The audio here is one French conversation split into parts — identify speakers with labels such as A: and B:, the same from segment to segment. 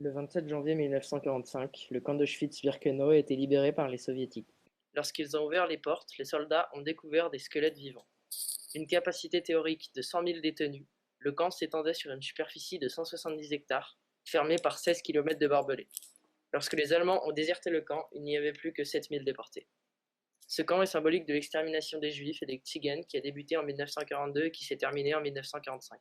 A: Le 27 janvier 1945, le camp d'Auschwitz-Birkenau a été libéré par les Soviétiques. Lorsqu'ils ont ouvert les portes, les soldats ont découvert des squelettes vivants. D'une capacité théorique de 100 000 détenus, le camp s'étendait sur une superficie de 170 hectares, fermé par 16 kilomètres de barbelés. Lorsque les Allemands ont déserté le camp, il n'y avait plus que 7 000 déportés. Ce camp est symbolique de l'extermination des Juifs et des Tziganes qui a débuté en 1942 et qui s'est terminée en 1945.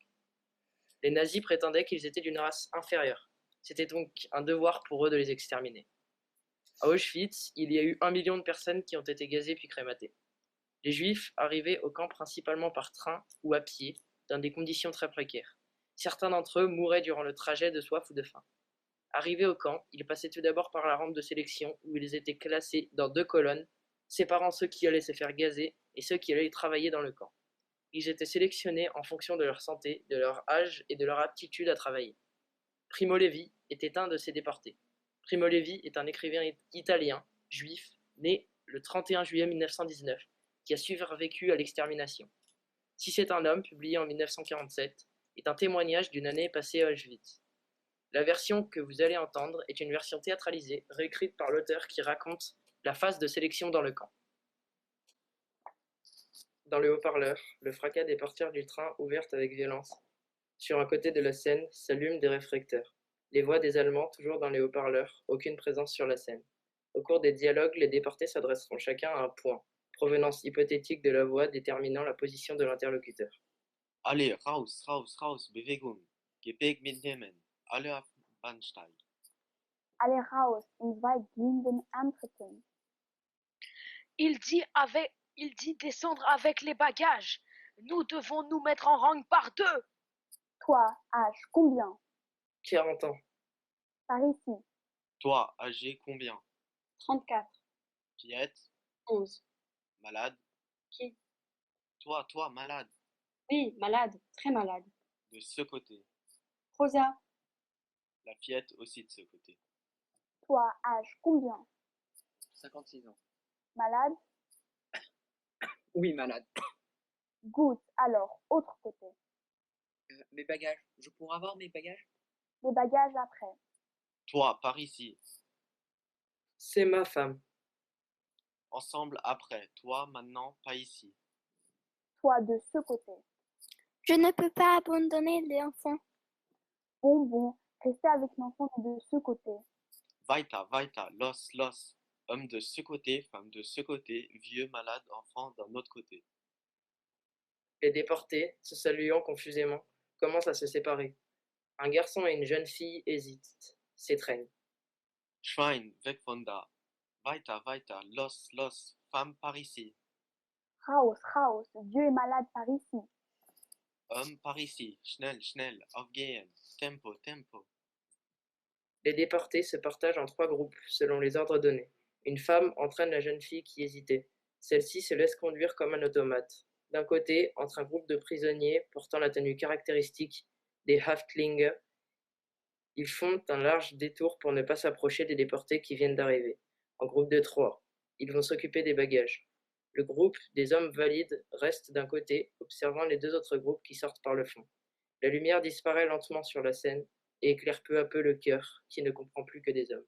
A: Les nazis prétendaient qu'ils étaient d'une race inférieure. C'était donc un devoir pour eux de les exterminer. À Auschwitz, il y a eu 1 million de personnes qui ont été gazées puis crématées. Les Juifs arrivaient au camp principalement par train ou à pied, dans des conditions très précaires. Certains d'entre eux mouraient durant le trajet de soif ou de faim. Arrivés au camp, ils passaient tout d'abord par la rampe de sélection où ils étaient classés dans 2 colonnes, séparant ceux qui allaient se faire gazer et ceux qui allaient travailler dans le camp. Ils étaient sélectionnés en fonction de leur santé, de leur âge et de leur aptitude à travailler. Primo Levi était un de ces déportés. Primo Levi est un écrivain italien, juif, né le 31 juillet 1919, qui a survécu à l'extermination. Si c'est un homme, publié en 1947, est un témoignage d'une année passée à Auschwitz. La version que vous allez entendre est une version théâtralisée, réécrite par l'auteur qui raconte la phase de sélection dans le camp. Dans le haut-parleur, le fracas des portières du train ouvertes avec violence. Sur un côté de la scène s'allument des réflecteurs. Les voix des Allemands toujours dans les haut-parleurs, aucune présence sur la scène. Au cours des dialogues, les déportés s'adresseront chacun à un point, provenance hypothétique de la voix déterminant la position de l'interlocuteur.
B: Alle raus, raus, raus, Bewegung. Gepäck mitnehmen. Alle auf Bahnsteig.
C: Alle raus, in 2 Glinden antreten.
D: Il dit descendre avec les bagages. Nous devons nous mettre en rang par 2.
C: Toi, âge combien?
A: 40 ans.
C: Par ici.
B: Toi, âgé combien?
C: 34.
B: Fillette?
C: 11.
B: Malade?
C: Qui?
B: Toi, malade.
C: Oui, malade, très malade.
B: De ce côté.
C: Rosa.
B: La fillette aussi de ce côté.
C: Toi, âge combien?
E: 56 ans.
C: Malade?
E: Oui, malade.
C: Good, alors, autre côté.
E: Mes bagages. Je pourrais avoir mes bagages?
C: Les bagages après.
B: Toi, par ici.
A: C'est ma femme.
B: Ensemble après. Toi, maintenant, pas ici.
C: Toi, de ce côté.
F: Je ne peux pas abandonner l'enfant.
C: Bon, restez avec l'enfant de ce côté.
B: Weiter, weiter, los, los. Homme de ce côté, femme de ce côté, vieux, malade, enfant d'un autre côté.
A: Les déportés, se saluant confusément, commencent à se séparer. Un garçon et une jeune fille hésitent, s'étreignent.
B: Schwein, weg von da. Weiter, weiter, los, los. Femme par ici.
C: Raus, raus, Dieu est malade par ici.
B: Homme par ici. Schnell, schnell, aufgehen. Tempo, tempo.
A: Les déportés se partagent en 3 groupes, selon les ordres donnés. Une femme entraîne la jeune fille qui hésitait. Celle-ci se laisse conduire comme un automate. D'un côté, entre un groupe de prisonniers portant la tenue caractéristique des Häftlinge, ils font un large détour pour ne pas s'approcher des déportés qui viennent d'arriver. En groupe de 3, ils vont s'occuper des bagages. Le groupe des hommes valides reste d'un côté, observant les 2 autres groupes qui sortent par le fond. La lumière disparaît lentement sur la scène et éclaire peu à peu le chœur, qui ne comprend plus que des hommes.